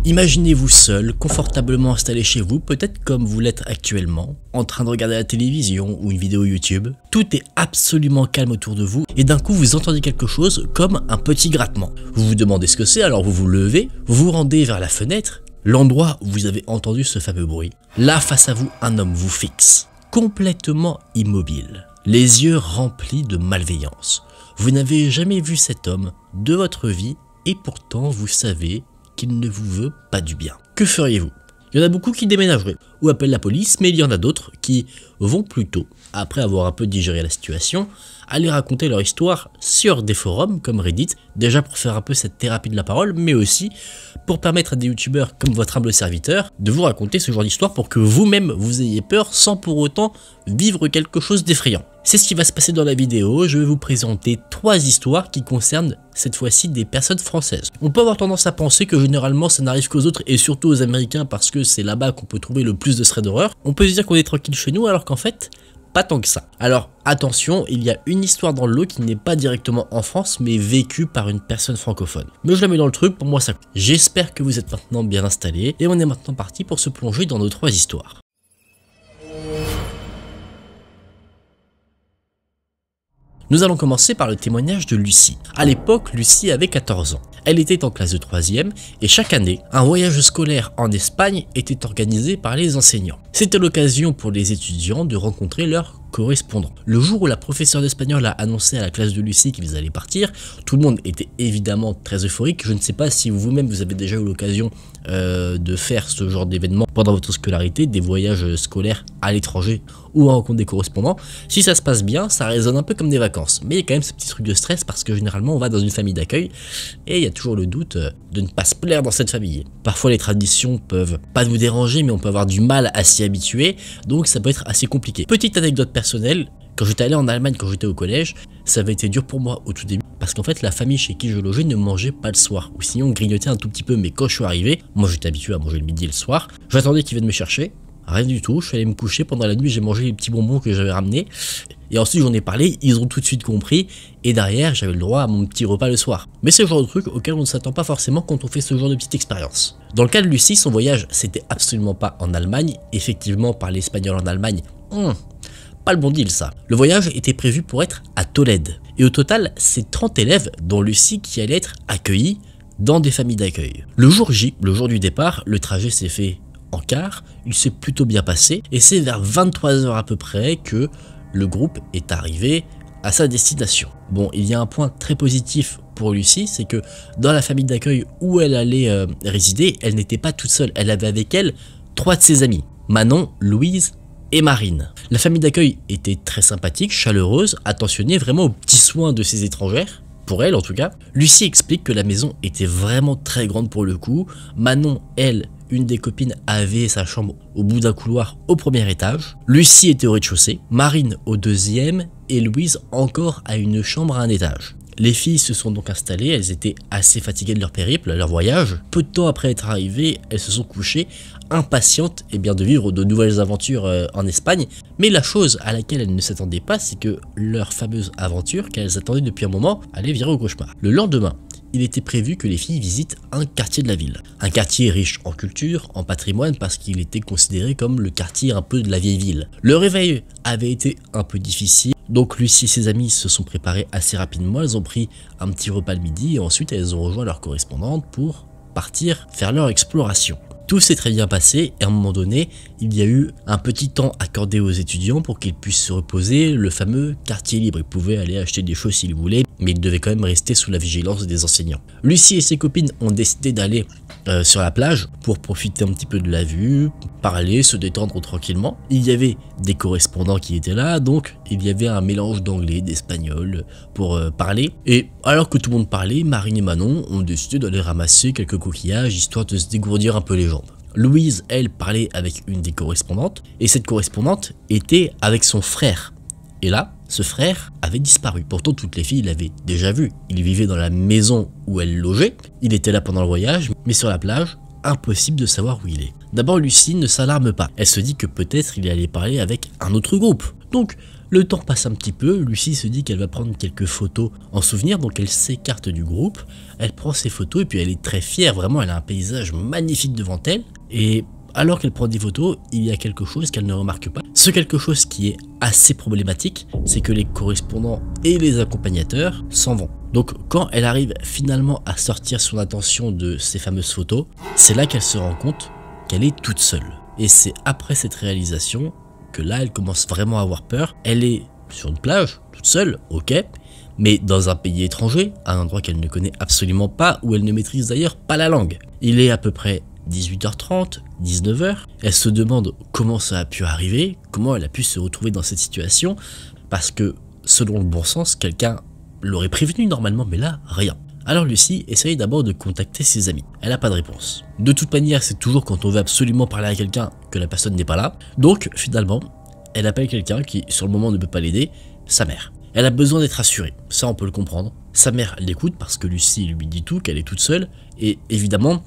Imaginez-vous seul, confortablement installé chez vous, peut-être comme vous l'êtes actuellement, en train de regarder la télévision ou une vidéo YouTube. Tout est absolument calme autour de vous et d'un coup vous entendez quelque chose comme un petit grattement. Vous vous demandez ce que c'est, alors vous vous levez, vous vous rendez vers la fenêtre, l'endroit où vous avez entendu ce fameux bruit. Là, face à vous, un homme vous fixe, complètement immobile, les yeux remplis de malveillance. Vous n'avez jamais vu cet homme de votre vie et pourtant vous savez qu'il ne vous veut pas du bien. Que feriez-vous? Il y en a beaucoup qui déménageraient ou appellent la police, mais il y en a d'autres qui vont plutôt, après avoir un peu digéré la situation, aller raconter leur histoire sur des forums comme Reddit, déjà pour faire un peu cette thérapie de la parole, mais aussi pour permettre à des youtubeurs comme votre humble serviteur de vous raconter ce genre d'histoire pour que vous-même vous ayez peur sans pour autant vivre quelque chose d'effrayant. C'est ce qui va se passer dans la vidéo. Je vais vous présenter 3 histoires qui concernent cette fois-ci des personnes françaises. On peut avoir tendance à penser que généralement ça n'arrive qu'aux autres et surtout aux Américains parce que c'est là-bas qu'on peut trouver le plus de threads d'horreur. On peut se dire qu'on est tranquille chez nous alors qu'en fait, pas tant que ça. Alors attention, il y a une histoire dans le lot qui n'est pas directement en France mais vécue par une personne francophone. Mais je la mets dans le truc, pour moi ça. J'espère que vous êtes maintenant bien installés et on est maintenant parti pour se plonger dans nos 3 histoires. Nous allons commencer par le témoignage de Lucie. À l'époque, Lucie avait 14 ans. Elle était en classe de 3e et chaque année, un voyage scolaire en Espagne était organisé par les enseignants. C'était l'occasion pour les étudiants de rencontrer leurs correspondants. Le jour où la professeure d'espagnol a annoncé à la classe de Lucie qu'ils allaient partir, tout le monde était évidemment très euphorique. Je ne sais pas si vous-même vous avez déjà eu l'occasion de faire ce genre d'événement pendant votre scolarité, des voyages scolaires à l'étranger ou à rencontre des correspondants. Si ça se passe bien, ça résonne un peu comme des vacances, mais il y a quand même ce petit truc de stress parce que généralement on va dans une famille d'accueil et il y a toujours le doute de ne pas se plaire dans cette famille. Parfois les traditions peuvent pas vous déranger mais on peut avoir du mal à s'y habituer, donc ça peut être assez compliqué. Petite anecdote personnelle, quand j'étais allé en Allemagne quand j'étais au collège, ça avait été dur pour moi au tout début parce qu'en fait la famille chez qui je logeais ne mangeait pas le soir ou sinon grignotait un tout petit peu, mais quand je suis arrivé, moi j'étais habitué à manger le midi et le soir, j'attendais qu'ils viennent me chercher, rien du tout, je suis allé me coucher, pendant la nuit j'ai mangé les petits bonbons que j'avais ramenés et ensuite j'en ai parlé, ils ont tout de suite compris et derrière j'avais le droit à mon petit repas le soir. Mais c'est le genre de truc auquel on ne s'attend pas forcément quand on fait ce genre de petite expérience. Dans le cas de Lucie, son voyage c'était absolument pas en Allemagne, effectivement parler espagnol en Allemagne, pas le bon deal ça. Le voyage était prévu pour être à Tolède. Et au total, c'est 30 élèves, dont Lucie, qui allaient être accueillis dans des familles d'accueil. Le jour J, le jour du départ, le trajet s'est fait en car, il s'est plutôt bien passé, et c'est vers 23 h à peu près que le groupe est arrivé à sa destination. Bon, il y a un point très positif pour Lucie, c'est que dans la famille d'accueil où elle allait résider, elle n'était pas toute seule, elle avait avec elle 3 de ses amies, Manon, Louise et Marine. La famille d'accueil était très sympathique, chaleureuse, attentionnée vraiment aux petits soins de ses étrangères, pour elle en tout cas. Lucie explique que la maison était vraiment très grande pour le coup. Manon, elle, une des copines, avait sa chambre au bout d'un couloir au premier étage. Lucie était au rez-de-chaussée, Marine au 2e et Louise encore à une chambre à un étage. Les filles se sont donc installées, elles étaient assez fatiguées de leur périple, leur voyage. Peu de temps après être arrivées, elles se sont couchées, impatientes de vivre de nouvelles aventures en Espagne. Mais la chose à laquelle elles ne s'attendaient pas, c'est que leur fameuse aventure qu'elles attendaient depuis un moment allait virer au cauchemar. Le lendemain, il était prévu que les filles visitent un quartier de la ville. Un quartier riche en culture, en patrimoine, parce qu'il était considéré comme le quartier un peu de la vieille ville. Le réveil avait été un peu difficile, donc Lucie et ses amis se sont préparés assez rapidement. Elles ont pris un petit repas le midi et ensuite elles ont rejoint leur correspondante pour partir faire leur exploration. Tout s'est très bien passé et à un moment donné, il y a eu un petit temps accordé aux étudiants pour qu'ils puissent se reposer, le fameux quartier libre. Ils pouvaient aller acheter des choses s'ils voulaient, mais ils devaient quand même rester sous la vigilance des enseignants. Lucie et ses copines ont décidé d'aller sur la plage pour profiter un petit peu de la vue, parler, se détendre tranquillement. Il y avait des correspondants qui étaient là, donc il y avait un mélange d'anglais, d'espagnol pour parler. Et alors que tout le monde parlait, Marine et Manon ont décidé d'aller ramasser quelques coquillages histoire de se dégourdir un peu les jambes. Louise, elle, parlait avec une des correspondantes, et cette correspondante était avec son frère. Et là, ce frère avait disparu. Pourtant, toutes les filles l'avaient déjà vu. Il vivait dans la maison où elle logeait, il était là pendant le voyage, mais sur la plage, impossible de savoir où il est. D'abord, Lucie ne s'alarme pas. Elle se dit que peut-être il est allé parler avec un autre groupe. Donc, le temps passe un petit peu, Lucie se dit qu'elle va prendre quelques photos en souvenir, donc elle s'écarte du groupe, elle prend ses photos et puis elle est très fière, vraiment elle a un paysage magnifique devant elle, et alors qu'elle prend des photos, il y a quelque chose qu'elle ne remarque pas. Ce quelque chose qui est assez problématique, c'est que les correspondants et les accompagnateurs s'en vont. Donc quand elle arrive finalement à sortir son attention de ces fameuses photos, c'est là qu'elle se rend compte qu'elle est toute seule. Et c'est après cette réalisation que là elle commence vraiment à avoir peur. Elle est sur une plage, toute seule, ok, mais dans un pays étranger, à un endroit qu'elle ne connaît absolument pas, où elle ne maîtrise d'ailleurs pas la langue. Il est à peu près 18h30, 19h, elle se demande comment ça a pu arriver, comment elle a pu se retrouver dans cette situation, parce que selon le bon sens, quelqu'un l'aurait prévenu normalement, mais là, rien. Alors Lucie essaye d'abord de contacter ses amis. Elle n'a pas de réponse. De toute manière, c'est toujours quand on veut absolument parler à quelqu'un que la personne n'est pas là. Donc finalement, elle appelle quelqu'un qui sur le moment ne peut pas l'aider, sa mère. Elle a besoin d'être rassurée, ça on peut le comprendre. Sa mère l'écoute parce que Lucie lui dit tout, qu'elle est toute seule. Et évidemment,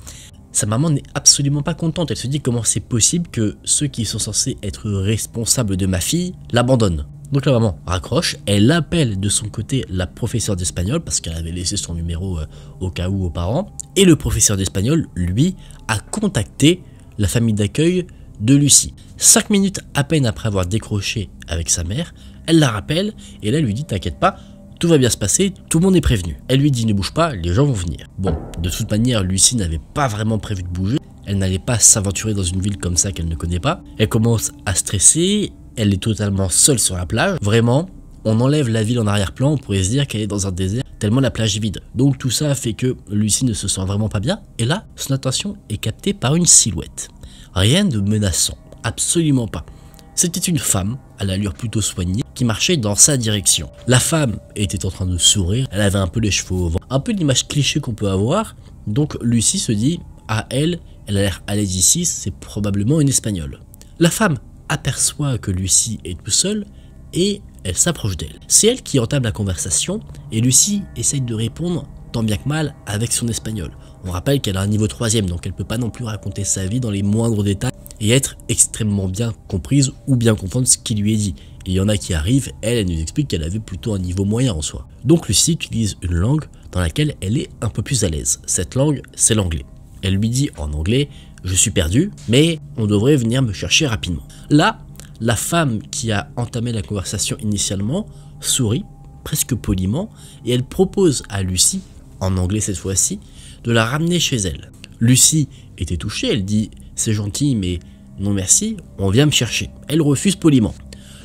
sa maman n'est absolument pas contente. Elle se dit comment c'est possible que ceux qui sont censés être responsables de ma fille l'abandonnent. Donc la maman raccroche, elle appelle de son côté la professeure d'espagnol parce qu'elle avait laissé son numéro au cas où aux parents. Et le professeur d'espagnol, lui, a contacté la famille d'accueil de Lucie. 5 minutes à peine après avoir décroché avec sa mère, elle la rappelle et là elle lui dit t'inquiète pas, tout va bien se passer, tout le monde est prévenu. Elle lui dit ne bouge pas, les gens vont venir. Bon, de toute manière, Lucie n'avait pas vraiment prévu de bouger. Elle n'allait pas s'aventurer dans une ville comme ça qu'elle ne connaît pas. Elle commence à stresser. Elle est totalement seule sur la plage. Vraiment, on enlève la ville en arrière-plan, on pourrait se dire qu'elle est dans un désert, tellement la plage est vide. Donc tout ça fait que Lucie ne se sent vraiment pas bien. Et là, son attention est captée par une silhouette. Rien de menaçant, absolument pas. C'était une femme, à l'allure plutôt soignée, qui marchait dans sa direction. La femme était en train de sourire, elle avait un peu les cheveux au vent. Un peu l'image cliché qu'on peut avoir. Donc Lucie se dit, à elle a l'air à l'aise ici, c'est probablement une espagnole. La femme aperçoit que Lucie est tout seule et elle s'approche d'elle. C'est elle qui entame la conversation et Lucie essaye de répondre tant bien que mal avec son espagnol. On rappelle qu'elle a un niveau 3e donc elle peut pas non plus raconter sa vie dans les moindres détails et être extrêmement bien comprise ou bien comprendre ce qui lui est dit. Il y en a qui arrivent, elle nous explique qu'elle avait plutôt un niveau moyen en soi. Donc Lucie utilise une langue dans laquelle elle est un peu plus à l'aise. Cette langue, c'est l'anglais. Elle lui dit en anglais « Je suis perdu, mais on devrait venir me chercher rapidement ». Là, la femme qui a entamé la conversation initialement sourit, presque poliment, et elle propose à Lucie, en anglais cette fois-ci, de la ramener chez elle. Lucie était touchée, elle dit « C'est gentil, mais non merci, on vient me chercher ». Elle refuse poliment.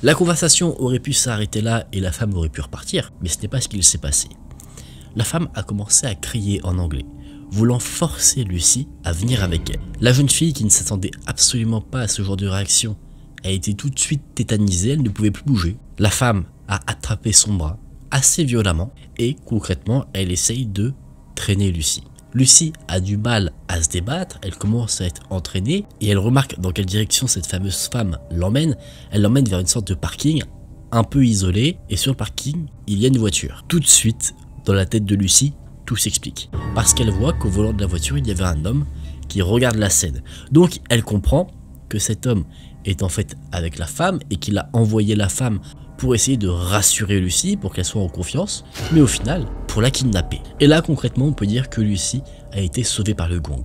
La conversation aurait pu s'arrêter là et la femme aurait pu repartir, mais ce n'est pas ce qu'il s'est passé. La femme a commencé à crier en anglais, voulant forcer Lucie à venir avec elle. La jeune fille, qui ne s'attendait absolument pas à ce genre de réaction, a été tout de suite tétanisée, elle ne pouvait plus bouger. La femme a attrapé son bras assez violemment et concrètement, elle essaye de traîner Lucie. Lucie a du mal à se débattre, elle commence à être entraînée et elle remarque dans quelle direction cette fameuse femme l'emmène. Elle l'emmène vers une sorte de parking un peu isolé et sur le parking, il y a une voiture. Tout de suite, dans la tête de Lucie, tout s'explique. Parce qu'elle voit qu'au volant de la voiture, il y avait un homme qui regarde la scène. Donc elle comprend que cet homme est en fait avec la femme et qu'il a envoyé la femme pour essayer de rassurer Lucie, pour qu'elle soit en confiance, mais au final, pour la kidnapper. Et là, concrètement, on peut dire que Lucie a été sauvée par le gong.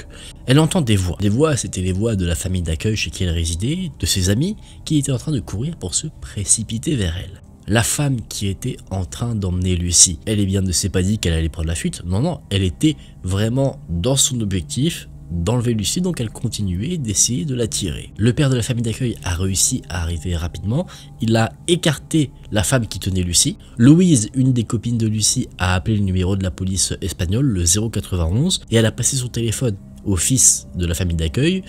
Elle entend des voix. Des voix, c'était les voix de la famille d'accueil chez qui elle résidait, de ses amis, qui étaient en train de courir pour se précipiter vers elle. La femme qui était en train d'emmener Lucie, elle ne s'est pas dit qu'elle allait prendre la fuite, non, elle était vraiment dans son objectif, d'enlever Lucie, donc elle continuait d'essayer de la tirer. Le père de la famille d'accueil a réussi à arriver rapidement, il a écarté la femme qui tenait Lucie. Louise, une des copines de Lucie, a appelé le numéro de la police espagnole, le 091, et elle a passé son téléphone au fils de la famille d'accueil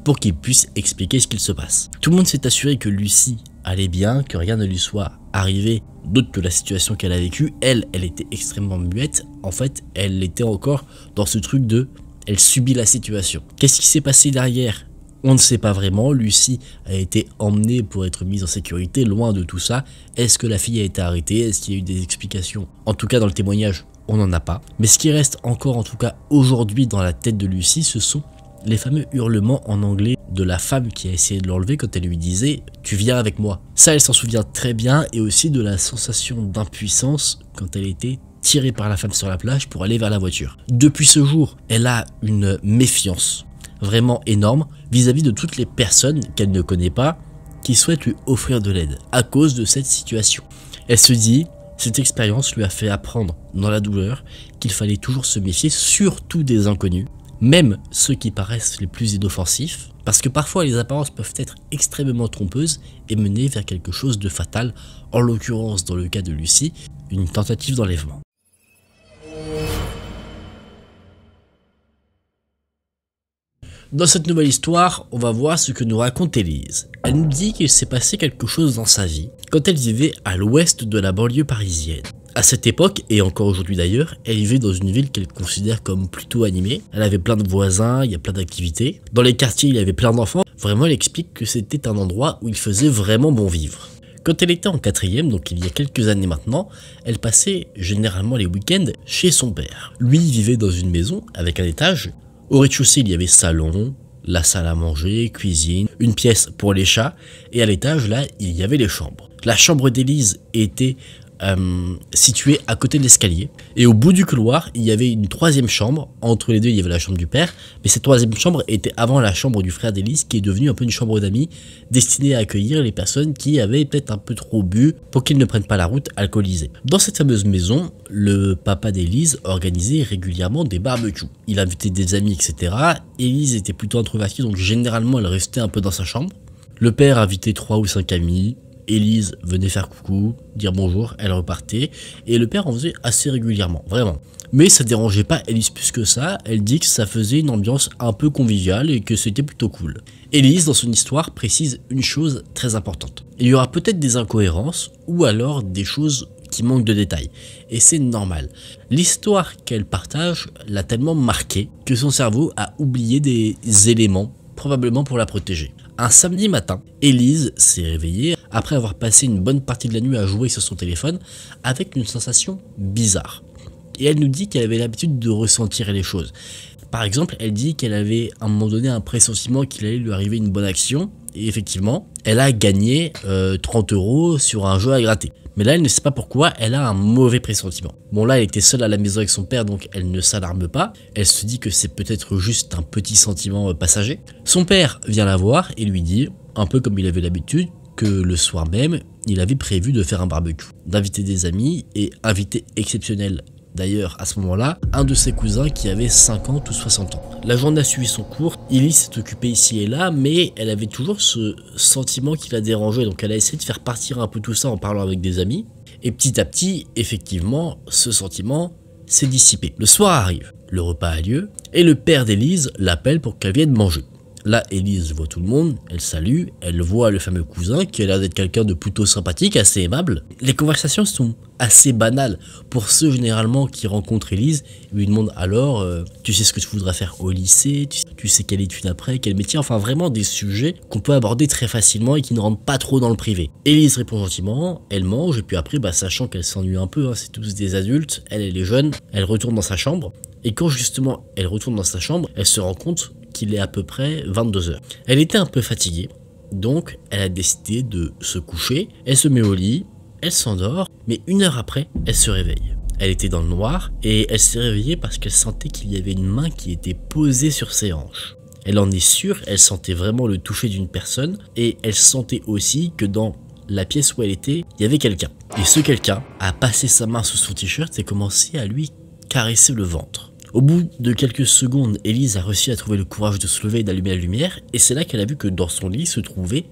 pour qu'il puisse expliquer ce qu'il se passe. Tout le monde s'est assuré que Lucie allait bien, que rien ne lui soit arrivé d'autre que la situation qu'elle a vécue. Elle était extrêmement muette, en fait, elle était encore dans ce truc de... Elle subit la situation. Qu'est-ce qui s'est passé derrière? On ne sait pas vraiment. Lucie a été emmenée pour être mise en sécurité, loin de tout ça. Est-ce que la fille a été arrêtée? Est-ce qu'il y a eu des explications? En tout cas, dans le témoignage, on n'en a pas. Mais ce qui reste encore, en tout cas aujourd'hui, dans la tête de Lucie, ce sont les fameux hurlements en anglais de la femme qui a essayé de l'enlever quand elle lui disait « tu viens avec moi ». Ça, elle s'en souvient très bien, et aussi de la sensation d'impuissance quand elle était tirée par la femme sur la plage pour aller vers la voiture. Depuis ce jour, elle a une méfiance vraiment énorme vis-à-vis de toutes les personnes qu'elle ne connaît pas qui souhaitent lui offrir de l'aide à cause de cette situation. Elle se dit, cette expérience lui a fait apprendre dans la douleur qu'il fallait toujours se méfier, surtout des inconnus, même ceux qui paraissent les plus inoffensifs, parce que parfois les apparences peuvent être extrêmement trompeuses et mener vers quelque chose de fatal, en l'occurrence dans le cas de Lucie, une tentative d'enlèvement. Dans cette nouvelle histoire, on va voir ce que nous raconte Élise. Elle nous dit qu'il s'est passé quelque chose dans sa vie quand elle vivait à l'ouest de la banlieue parisienne. À cette époque, et encore aujourd'hui d'ailleurs, elle vivait dans une ville qu'elle considère comme plutôt animée. Elle avait plein de voisins, il y a plein d'activités. Dans les quartiers, il y avait plein d'enfants. Vraiment, elle explique que c'était un endroit où il faisait vraiment bon vivre. Quand elle était en 4e, donc il y a quelques années maintenant, elle passait généralement les week-ends chez son père. Lui vivait dans une maison avec un étage. Au rez-de-chaussée, il y avait salon, la salle à manger, cuisine, une pièce pour les chats, et à l'étage, là, il y avait les chambres. La chambre d'Élise était située à côté de l'escalier, et au bout du couloir, il y avait une 3e chambre. Entre les deux, il y avait la chambre du père, mais cette 3e chambre était avant la chambre du frère d'Élise, qui est devenue un peu une chambre d'amis, destinée à accueillir les personnes qui avaient peut-être un peu trop bu pour qu'ils ne prennent pas la route alcoolisés. Dans cette fameuse maison, le papa d'Élise organisait régulièrement des barbecues. Il invitait des amis, etc. Élise était plutôt introvertie, donc généralement elle restait un peu dans sa chambre. Le père invitait 3 ou 5 amis. Élise venait faire coucou, dire bonjour, elle repartait, et le père en faisait assez régulièrement, vraiment. Mais ça dérangeait pas Élise plus que ça, elle dit que ça faisait une ambiance un peu conviviale et que c'était plutôt cool. Élise, dans son histoire, précise une chose très importante. Il y aura peut-être des incohérences, ou alors des choses qui manquent de détails, et c'est normal. L'histoire qu'elle partage l'a tellement marquée que son cerveau a oublié des éléments, probablement pour la protéger. Un samedi matin, Élise s'est réveillée après avoir passé une bonne partie de la nuit à jouer sur son téléphone avec une sensation bizarre. Et elle nous dit qu'elle avait l'habitude de ressentir les choses. Par exemple, elle dit qu'elle avait à un moment donné un pressentiment qu'il allait lui arriver une bonne action. Et effectivement, elle a gagné 30 € sur un jeu à gratter. Mais là, elle ne sait pas pourquoi, elle a un mauvais pressentiment. Bon, là, elle était seule à la maison avec son père, donc elle ne s'alarme pas. Elle se dit que c'est peut-être juste un petit sentiment passager. Son père vient la voir et lui dit, un peu comme il avait l'habitude, que le soir même, il avait prévu de faire un barbecue, d'inviter des amis et invité exceptionnel. D'ailleurs, à ce moment-là, un de ses cousins qui avait 50 ou 60 ans. La journée a suivi son cours, Élise s'est occupée ici et là, mais elle avait toujours ce sentiment qui la dérangeait, donc elle a essayé de faire partir un peu tout ça en parlant avec des amis, et petit à petit, effectivement, ce sentiment s'est dissipé. Le soir arrive, le repas a lieu, et le père d'Élise l'appelle pour qu'elle vienne manger. Là, Élise voit tout le monde, elle salue, elle voit le fameux cousin qui a l'air d'être quelqu'un de plutôt sympathique, assez aimable. Les conversations sont assez banales pour ceux généralement qui rencontrent Élise. Ils lui demandent alors, tu sais ce que tu voudrais faire au lycée, tu sais quelle étude après, quel métier, enfin vraiment des sujets qu'on peut aborder très facilement et qui ne rentrent pas trop dans le privé. Élise répond gentiment, elle mange et puis après, sachant qu'elle s'ennuie un peu, c'est tous des adultes, elle est jeune, elle retourne dans sa chambre. Et quand justement elle retourne dans sa chambre, elle se rend compte qu'il est à peu près 22 h. Elle était un peu fatiguée, donc elle a décidé de se coucher. Elle se met au lit, elle s'endort, mais 1 heure après, elle se réveille. Elle était dans le noir et elle s'est réveillée parce qu'elle sentait qu'il y avait une main qui était posée sur ses hanches. Elle en est sûre, elle sentait vraiment le toucher d'une personne et elle sentait aussi que dans la pièce où elle était, il y avait quelqu'un. Et ce quelqu'un a passé sa main sous son t-shirt et commencé à lui caresser le ventre. Au bout de quelques secondes, Élise a réussi à trouver le courage de se lever et d'allumer la lumière, et c'est là qu'elle a vu que dans son lit se trouvait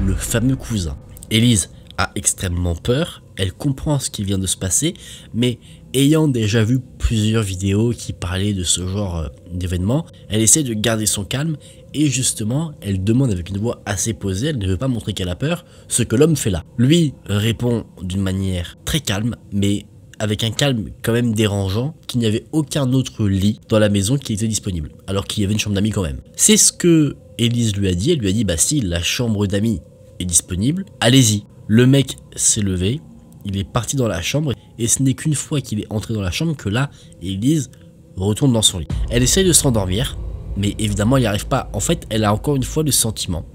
le fameux cousin. Élise a extrêmement peur, elle comprend ce qui vient de se passer, mais ayant déjà vu plusieurs vidéos qui parlaient de ce genre d'événements, elle essaie de garder son calme, et justement, elle demande avec une voix assez posée, elle ne veut pas montrer qu'elle a peur, ce que l'homme fait là. Lui répond d'une manière très calme, mais avec un calme quand même dérangeant, qu'il n'y avait aucun autre lit dans la maison qui était disponible, alors qu'il y avait une chambre d'amis quand même. C'est ce que Élise lui a dit, elle lui a dit, si la chambre d'amis est disponible, allez-y. Le mec s'est levé, il est parti dans la chambre, et ce n'est qu'une fois qu'il est entré dans la chambre que là, Élise retourne dans son lit. Elle essaye de s'endormir, mais évidemment elle n'y arrive pas. En fait, elle a encore une fois le sentiment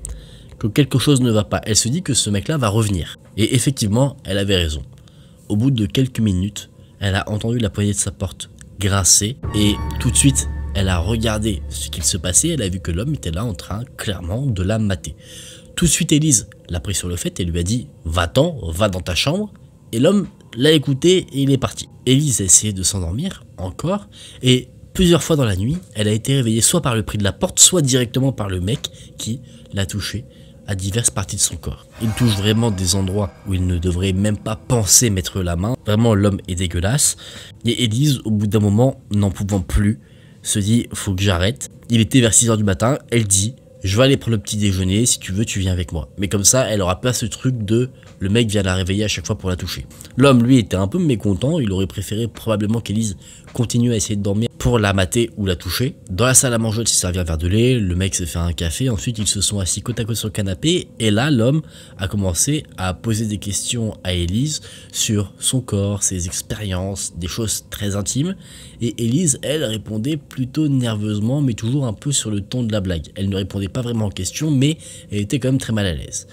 que quelque chose ne va pas. Elle se dit que ce mec-là va revenir. Et effectivement, elle avait raison. Au bout de quelques minutes, elle a entendu la poignée de sa porte grincer et tout de suite, elle a regardé ce qu'il se passait. Elle a vu que l'homme était là en train clairement de la mater. Tout de suite, Élise l'a pris sur le fait et lui a dit « Va-t'en, va dans ta chambre ». Et l'homme l'a écouté et il est parti. Élise a essayé de s'endormir encore et plusieurs fois dans la nuit, elle a été réveillée soit par le prix de la porte, soit directement par le mec qui l'a touchée à diverses parties de son corps. Il touche vraiment des endroits où il ne devrait même pas penser mettre la main. Vraiment, l'homme est dégueulasse. Et Élise, au bout d'un moment, n'en pouvant plus, se dit « Faut que j'arrête ». Il était vers 6 h du matin, elle dit « Je vais aller prendre le petit déjeuner, si tu veux, tu viens avec moi ». Mais comme ça, elle aura pas ce truc de « le mec vient la réveiller à chaque fois pour la toucher ». L'homme, lui, était un peu mécontent, il aurait préféré probablement qu'Élise continue à essayer de dormir pour la mater ou la toucher. Dans la salle à manger, elle s'est servi un verre de lait, le mec s'est fait un café, ensuite ils se sont assis côte à côte sur le canapé, et là, l'homme a commencé à poser des questions à Élise sur son corps, ses expériences, des choses très intimes, et Élise, elle, répondait plutôt nerveusement, mais toujours un peu sur le ton de la blague. Elle ne répondait pas vraiment aux questions, mais elle était quand même très mal à l'aise.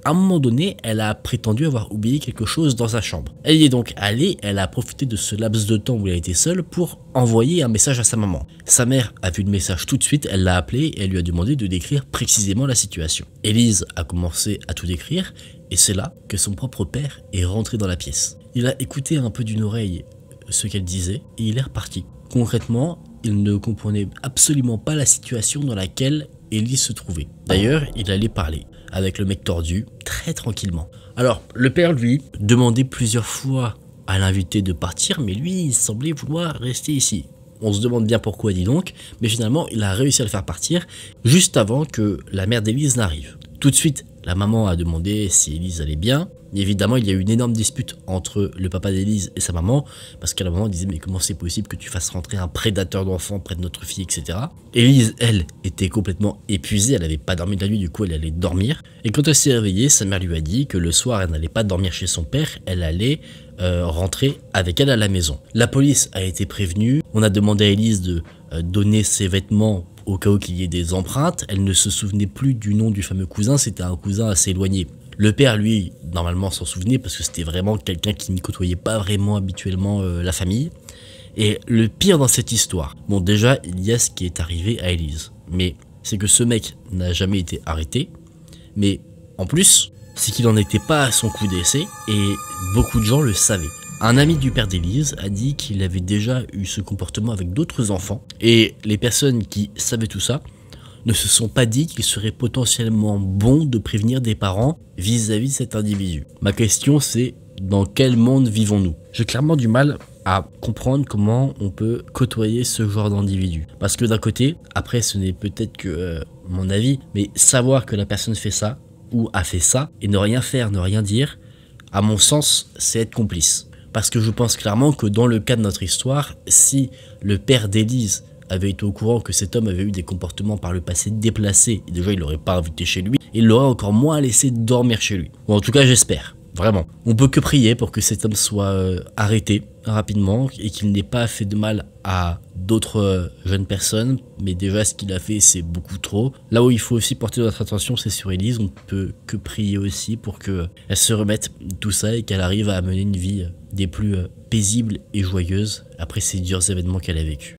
À un moment donné, elle a prétendu avoir oublié quelque chose dans sa chambre. Elle y est donc allée, elle a profité de ce laps de temps où elle était seule pour envoyer un message à sa maman. Sa mère a vu le message tout de suite, elle l'a appelée et elle lui a demandé de décrire précisément la situation. Élise a commencé à tout décrire et c'est là que son propre père est rentré dans la pièce. Il a écouté un peu d'une oreille ce qu'elle disait et il est reparti. Concrètement, il ne comprenait absolument pas la situation dans laquelle Élise se trouvait. D'ailleurs, il allait parler avec le mec tordu, très tranquillement. Alors, le père, lui, demandait plusieurs fois à l'invité de partir, mais lui, il semblait vouloir rester ici. On se demande bien pourquoi, dis donc, mais finalement, il a réussi à le faire partir juste avant que la mère d'Élise n'arrive. Tout de suite, la maman a demandé si Élise allait bien. Et évidemment, il y a eu une énorme dispute entre le papa d'Élise et sa maman, parce qu'à la maman disait mais comment c'est possible que tu fasses rentrer un prédateur d'enfants près de notre fille, etc. Élise, elle, était complètement épuisée, elle n'avait pas dormi de la nuit, du coup elle allait dormir. Et quand elle s'est réveillée, sa mère lui a dit que le soir elle n'allait pas dormir chez son père, elle allait rentrer avec elle à la maison. La police a été prévenue, on a demandé à Élise de donner ses vêtements au cas où qu'il y ait des empreintes. Elle ne se souvenait plus du nom du fameux cousin, c'était un cousin assez éloigné. Le père, lui, normalement s'en souvenait parce que c'était vraiment quelqu'un qui ne côtoyait pas vraiment habituellement la famille. Et le pire dans cette histoire, bon déjà, il y a ce qui est arrivé à Élise. Mais c'est que ce mec n'a jamais été arrêté. Mais en plus, c'est qu'il n'en était pas à son coup d'essai et beaucoup de gens le savaient. Un ami du père d'Élise a dit qu'il avait déjà eu ce comportement avec d'autres enfants. Et les personnes qui savaient tout ça ne se sont pas dit qu'il serait potentiellement bon de prévenir des parents vis-à-vis de cet individu. Ma question c'est, dans quel monde vivons-nous? J'ai clairement du mal à comprendre comment on peut côtoyer ce genre d'individu. Parce que d'un côté, après ce n'est peut-être que mon avis, mais savoir que la personne fait ça, ou a fait ça, et ne rien faire, ne rien dire, à mon sens, c'est être complice. Parce que je pense clairement que dans le cas de notre histoire, si le père d'Élise avait été au courant que cet homme avait eu des comportements par le passé déplacés, et déjà il l'aurait pas invité chez lui, il l'aurait encore moins laissé dormir chez lui. Ou en tout cas j'espère, vraiment. On peut que prier pour que cet homme soit arrêté rapidement et qu'il n'ait pas fait de mal à d'autres jeunes personnes, mais déjà ce qu'il a fait c'est beaucoup trop. Là où il faut aussi porter notre attention c'est sur Élise, on peut que prier aussi pour qu'elle se remette de tout ça et qu'elle arrive à mener une vie des plus paisibles et joyeuses après ces durs événements qu'elle a vécus.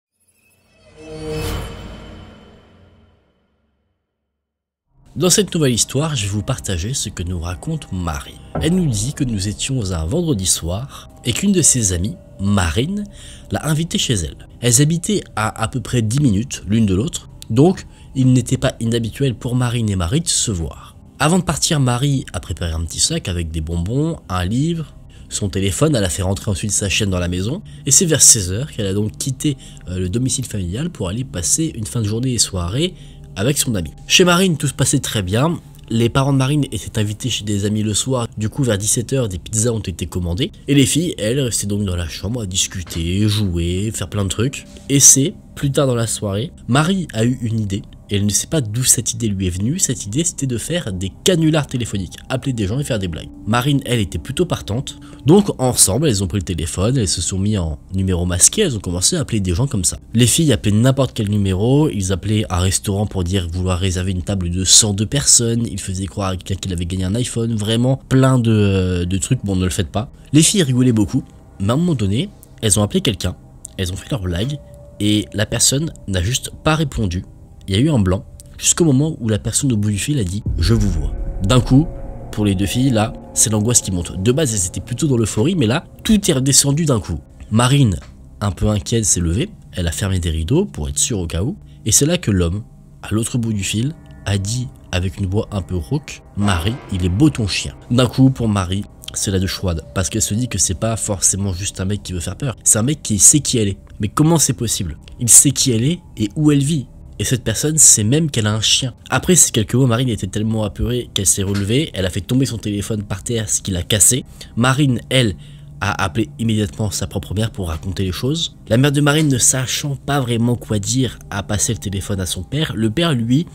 Dans cette nouvelle histoire, je vais vous partager ce que nous raconte Marie. Elle nous dit que nous étions un vendredi soir et qu'une de ses amies, Marine, l'a invitée chez elle. Elles habitaient à peu près 10 minutes l'une de l'autre, donc il n'était pas inhabituel pour Marine et Marie de se voir. Avant de partir, Marie a préparé un petit sac avec des bonbons, un livre, son téléphone, elle a fait rentrer ensuite sa chienne dans la maison, et c'est vers 16 h qu'elle a donc quitté le domicile familial pour aller passer une fin de journée et soirée avec son ami. Chez Marine, tout se passait très bien. Les parents de Marine étaient invités chez des amis le soir. Du coup, vers 17 h, des pizzas ont été commandées. Et les filles, elles, restaient donc dans la chambre à discuter, jouer, faire plein de trucs. Et c'est, plus tard dans la soirée, Marie a eu une idée et elle ne sait pas d'où cette idée lui est venue. Cette idée, c'était de faire des canulars téléphoniques, appeler des gens et faire des blagues. Marine, elle, était plutôt partante, donc ensemble, elles ont pris le téléphone, elles se sont mis en numéro masqué, elles ont commencé à appeler des gens comme ça. Les filles appelaient n'importe quel numéro, ils appelaient un restaurant pour dire vouloir réserver une table de 102 personnes, ils faisaient croire à quelqu'un qu'il avait gagné un iPhone, vraiment plein de trucs, bon ne le faites pas. Les filles rigolaient beaucoup, mais à un moment donné, elles ont appelé quelqu'un, elles ont fait leur blague, et la personne n'a juste pas répondu. Il y a eu un blanc, jusqu'au moment où la personne au bout du fil a dit « je vous vois ». D'un coup, pour les deux filles, là, c'est l'angoisse qui monte. De base, elles étaient plutôt dans l'euphorie, mais là, tout est redescendu d'un coup. Marine, un peu inquiète, s'est levée, elle a fermé des rideaux pour être sûre au cas où, et c'est là que l'homme, à l'autre bout du fil, a dit avec une voix un peu rauque « Marie, il est beau ton chien ». D'un coup, pour Marie, c'est la douche froide, parce qu'elle se dit que c'est pas forcément juste un mec qui veut faire peur, c'est un mec qui sait qui elle est. Mais comment c'est possible? Il sait qui elle est et où elle vit. Et cette personne sait même qu'elle a un chien. Après ces quelques mots, Marine était tellement apeurée qu'elle s'est relevée, elle a fait tomber son téléphone par terre, ce qui l'a cassé. Marine, elle, a appelé immédiatement sa propre mère pour raconter les choses. La mère de Marine, ne sachant pas vraiment quoi dire, a passé le téléphone à son père. Le père, lui,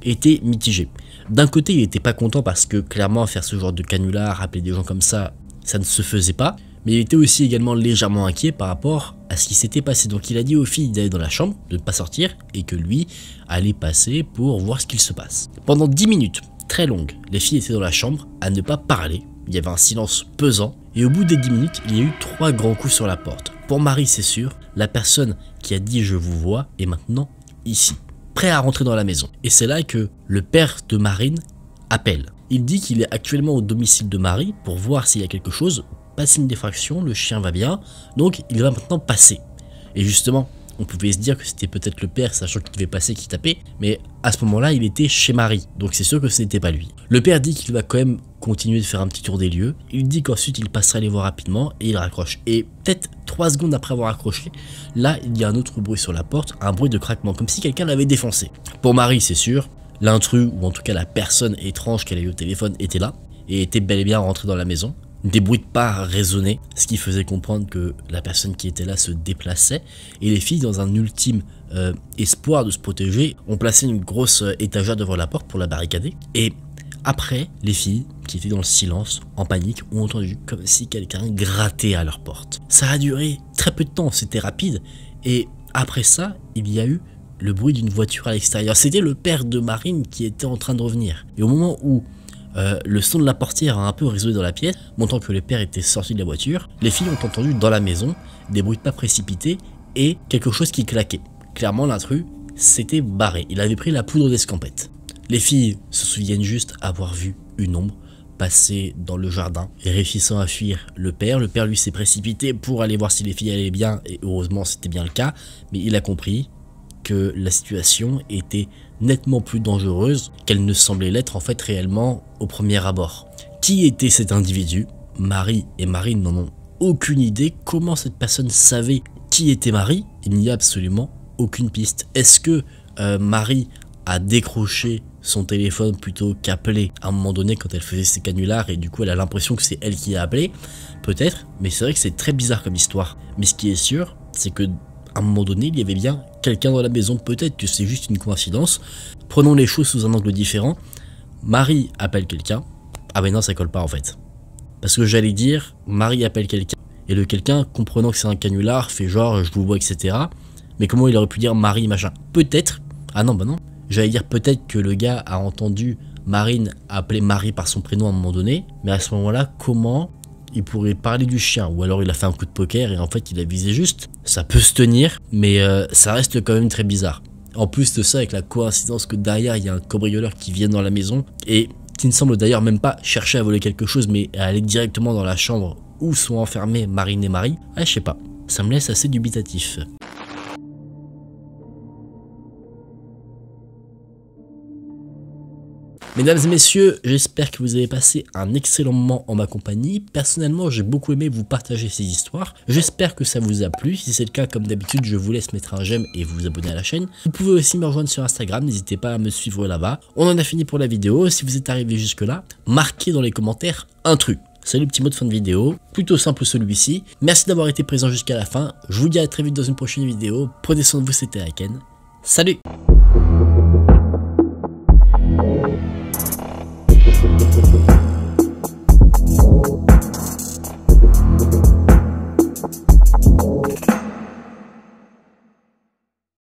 était mitigé. D'un côté, il était pas content parce que clairement faire ce genre de canular, appeler des gens comme ça ne se faisait pas. Mais il était aussi également légèrement inquiet par rapport à ce qui s'était passé. Donc il a dit aux filles d'aller dans la chambre, de ne pas sortir, et que lui allait passer pour voir ce qu'il se passe. Pendant 10 minutes, très longues, les filles étaient dans la chambre à ne pas parler. Il y avait un silence pesant, et au bout des 10 minutes, il y a eu 3 grands coups sur la porte. Pour Marie, c'est sûr, la personne qui a dit « je vous vois » est maintenant ici, prêt à rentrer dans la maison. Et c'est là que le père de Marine appelle. Il dit qu'il est actuellement au domicile de Marie pour voir s'il y a quelque chose. Pas de signe d'effraction, le chien va bien, donc il va maintenant passer. Et justement, on pouvait se dire que c'était peut-être le père, sachant qu'il devait passer, qui tapait, mais à ce moment-là, il était chez Marie, donc c'est sûr que ce n'était pas lui. Le père dit qu'il va quand même continuer de faire un petit tour des lieux, il dit qu'ensuite il passera les voir rapidement, et il raccroche. Et peut-être 3 secondes après avoir accroché, là, il y a un autre bruit sur la porte, un bruit de craquement, comme si quelqu'un l'avait défoncé. Pour Marie, c'est sûr, l'intrus, ou en tout cas la personne étrange qu'elle a eu au téléphone, était là, et était bel et bien rentrée dans la maison. Des bruits de pas résonnaient, ce qui faisait comprendre que la personne qui était là se déplaçait, et les filles, dans un ultime espoir de se protéger, ont placé une grosse étagère devant la porte pour la barricader. Et après, les filles, qui étaient dans le silence, en panique, ont entendu comme si quelqu'un grattait à leur porte. Ça a duré très peu de temps, c'était rapide, et après ça, il y a eu le bruit d'une voiture à l'extérieur. C'était le père de Marine qui était en train de revenir. Et au moment où le son de la portière a un peu résonné dans la pièce, montrant que le père était sorti de la voiture, les filles ont entendu dans la maison des bruits de pas précipités et quelque chose qui claquait. Clairement, l'intrus s'était barré, il avait pris la poudre d'escampette. Les filles se souviennent juste avoir vu une ombre passer dans le jardin et réussissant à fuir le père. Le père lui s'est précipité pour aller voir si les filles allaient bien et heureusement c'était bien le cas, mais il a compris que la situation était nettement plus dangereuse qu'elle ne semblait l'être en fait réellement au premier abord. Qui était cet individu? Marie et Marine n'en ont aucune idée. Comment cette personne savait qui était Marie? Il n'y a absolument aucune piste. Est-ce que Marie a décroché son téléphone plutôt qu'appelé à un moment donné quand elle faisait ses canulars et du coup elle a l'impression que c'est elle qui a appelé? Peut-être, mais c'est vrai que c'est très bizarre comme histoire. Mais ce qui est sûr, c'est que à un moment donné, il y avait bien quelqu'un dans la maison. Peut-être que c'est juste une coïncidence. Prenons les choses sous un angle différent. Marie appelle quelqu'un. Ah ben non, ça colle pas en fait. Parce que j'allais dire, Marie appelle quelqu'un. Et le quelqu'un, comprenant que c'est un canular, fait genre je vous vois, etc. Mais comment il aurait pu dire Marie, machin? Peut-être. Ah non, bah non. J'allais dire peut-être que le gars a entendu Marine appeler Marie par son prénom à un moment donné. Mais à ce moment-là, comment il pourrait parler du chien? Ou alors il a fait un coup de poker et en fait il a visé juste. Ça peut se tenir, mais ça reste quand même très bizarre. En plus de ça, avec la coïncidence que derrière il y a un cambrioleur qui vient dans la maison et qui ne semble d'ailleurs même pas chercher à voler quelque chose, mais à aller directement dans la chambre où sont enfermés Marine et Marie. Ah, je sais pas, ça me laisse assez dubitatif. Mesdames et messieurs, j'espère que vous avez passé un excellent moment en ma compagnie. Personnellement, j'ai beaucoup aimé vous partager ces histoires. J'espère que ça vous a plu. Si c'est le cas, comme d'habitude, je vous laisse mettre un j'aime et vous abonner à la chaîne. Vous pouvez aussi me rejoindre sur Instagram, n'hésitez pas à me suivre là-bas. On en a fini pour la vidéo. Si vous êtes arrivé jusque là, marquez dans les commentaires un truc. C'est le petit mot de fin de vidéo, plutôt simple celui-ci. Merci d'avoir été présent jusqu'à la fin. Je vous dis à très vite dans une prochaine vidéo. Prenez soin de vous, c'était Aiken. Salut!